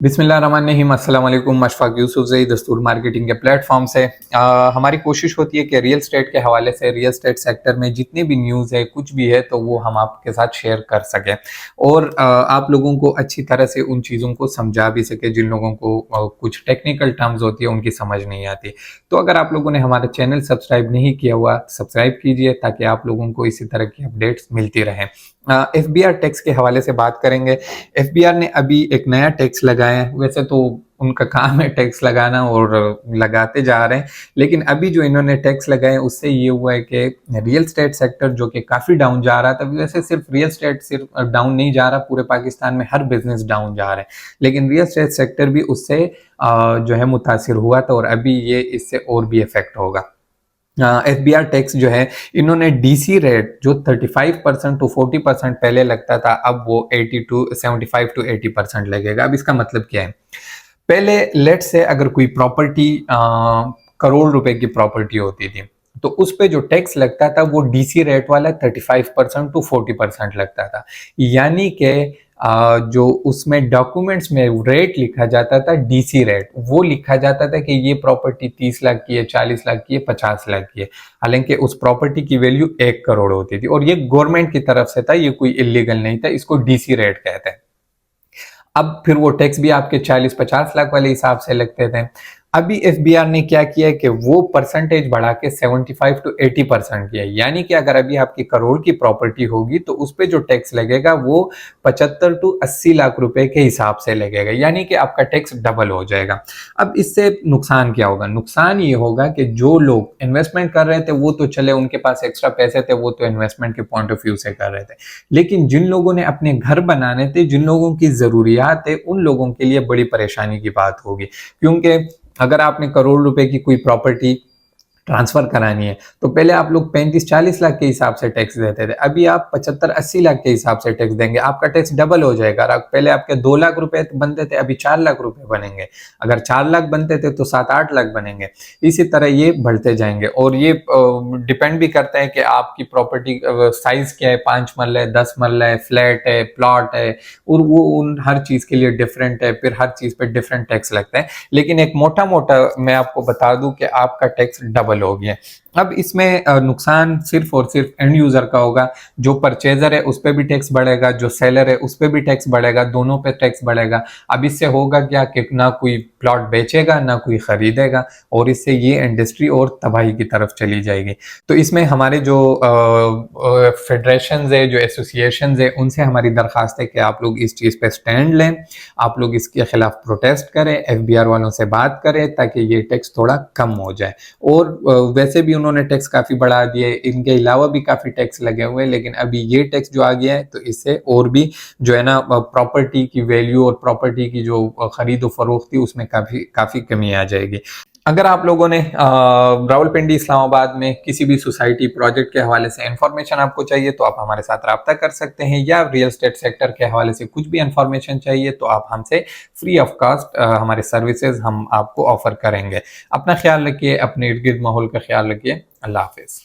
बिस्मिल्लाहिर्रहमानिर्रहीम। अस्सलाम वालेकुम। अशफाक यूसुफजई दस्तूर मार्केटिंग के प्लेटफॉर्म से हमारी कोशिश होती है कि रियल स्टेट के हवाले से रियल स्टेट सेक्टर में जितनी भी न्यूज़ है कुछ भी है तो वो हम आपके साथ शेयर कर सकें और आप लोगों को अच्छी तरह से उन चीज़ों को समझा भी सके जिन लोगों को कुछ टेक्निकल टर्म्स होती है उनकी समझ नहीं आती। तो अगर आप लोगों ने हमारा चैनल सब्सक्राइब नहीं किया हुआ, सब्सक्राइब कीजिए ताकि आप लोगों को इसी तरह की अपडेट्स मिलती रहें। FBR टैक्स के हवाले से बात करेंगे। FBR ने अभी एक नया टैक्स लगाया है। वैसे तो उनका काम है टैक्स लगाना और लगाते जा रहे हैं, लेकिन अभी जो इन्होंने टैक्स लगाए उससे ये हुआ है कि रियल स्टेट सेक्टर जो कि काफ़ी डाउन जा रहा था, वैसे सिर्फ रियल स्टेट सिर्फ डाउन नहीं जा रहा, पूरे पाकिस्तान में हर बिजनेस डाउन जा रहा है, लेकिन रियल स्टेट सेक्टर भी उससे जो है मुतासिर हुआ था और अभी ये इससे और भी इफेक्ट होगा। FBR टैक्स जो है इन्होंने डीसी रेट जो 35% टू 40% पहले लगता था, अब वो 75 टू 80% लगेगा। अब इसका मतलब क्या है? पहले लेट से अगर कोई प्रॉपर्टी करोड़ रुपए की प्रॉपर्टी होती थी तो उस पे जो टैक्स लगता था वो डीसी रेट वाला 35% टू 40% लगता था। यानी कि जो उसमें डॉक्यूमेंट्स में रेट लिखा जाता था डीसी रेट, वो लिखा जाता था कि ये प्रॉपर्टी 30 लाख की है, 40 लाख की है, 50 लाख की है। हालांकि उस प्रॉपर्टी की वैल्यू 1 करोड़ होती थी और ये गवर्नमेंट की तरफ से था, ये कोई इलीगल नहीं था, इसको डीसी रेट कहते हैं। अब फिर वो टैक्स भी आपके 40-50 लाख वाले हिसाब से लगते थे। अभी एफबीआर ने क्या किया है कि वो परसेंटेज बढ़ा के 75 टू 80% किया, यानी कि अगर अभी आपकी करोड़ की प्रॉपर्टी होगी तो उस पर जो टैक्स लगेगा वो 75 टू 80 लाख रुपए के हिसाब से लगेगा, यानी कि आपका टैक्स डबल हो जाएगा। अब इससे नुकसान क्या होगा? नुकसान ये होगा कि जो लोग इन्वेस्टमेंट कर रहे थे वो तो चले, उनके पास एक्स्ट्रा पैसे थे, वो तो इन्वेस्टमेंट के पॉइंट ऑफ व्यू से कर रहे थे, लेकिन जिन लोगों ने अपने घर बनाने थे, जिन लोगों की जरूरियात है, उन लोगों के लिए बड़ी परेशानी की बात होगी। क्योंकि अगर आपने करोड़ रुपए की कोई प्रॉपर्टी ट्रांसफर करानी है तो पहले आप लोग 35-40 लाख के हिसाब से टैक्स देते थे, अभी आप 75-80 लाख के हिसाब से टैक्स देंगे, आपका टैक्स डबल हो जाएगा। पहले आपके 2 लाख रुपए बनते थे, अभी 4 लाख रुपए बनेंगे। अगर 4 लाख बनते थे तो 7-8 लाख बनेंगे। इसी तरह ये बढ़ते जाएंगे और ये डिपेंड भी करता है कि आपकी प्रॉपर्टी साइज क्या है, 5 मरला है, 10 मरला है, फ्लैट है, प्लॉट है, और वो उन हर चीज के लिए डिफरेंट है, फिर हर चीज पे डिफरेंट टैक्स लगता है। लेकिन एक मोटा मोटा मैं आपको बता दूं कि आपका टैक्स डबल हो गया। अब इसमें नुकसान सिर्फ और सिर्फ एंड यूजर का होगा। जो परचेजर है उस पर भी टैक्स बढ़ेगा, जो सेलर है उस पर भी टैक्स बढ़ेगा, दोनों पे टैक्स बढ़ेगा। अब इससे होगा क्या कि ना कोई प्लॉट बेचेगा ना कोई खरीदेगा और इससे ये इंडस्ट्री और तबाही की तरफ चली जाएगी। तो इसमें हमारे जो फेडरेशन है, जो एसोसिएशन है, उनसे हमारी दरख्वास्त है कि आप लोग इस चीज़ पे स्टैंड लें, आप लोग इसके खिलाफ प्रोटेस्ट करें, FBR वालों से बात करें ताकि ये टैक्स थोड़ा कम हो जाए। और वैसे भी उन्होंने टैक्स काफ़ी बढ़ा दिए, इनके अलावा भी काफ़ी टैक्स लगे हुए हैं, लेकिन अभी ये टैक्स जो आ गया है तो इससे और भी जो है ना प्रॉपर्टी की वैल्यू और प्रॉपर्टी की जो खरीद और फरोख्त थी उसमें काफ़ी कमी आ जाएगी। अगर आप लोगों ने रावलपिंडी इस्लामाबाद में किसी भी सोसाइटी प्रोजेक्ट के हवाले से इंफॉर्मेशन आपको चाहिए तो आप हमारे साथ रब्ता कर सकते हैं, या रियल स्टेट सेक्टर के हवाले से कुछ भी इंफॉर्मेशन चाहिए तो आप हमसे फ्री ऑफ कास्ट हमारे सर्विसेज हम आपको ऑफर करेंगे। अपना ख्याल रखिए, अपने इर्द गिर्द माहौल का ख्याल रखिए। अल्लाह हाफिज़।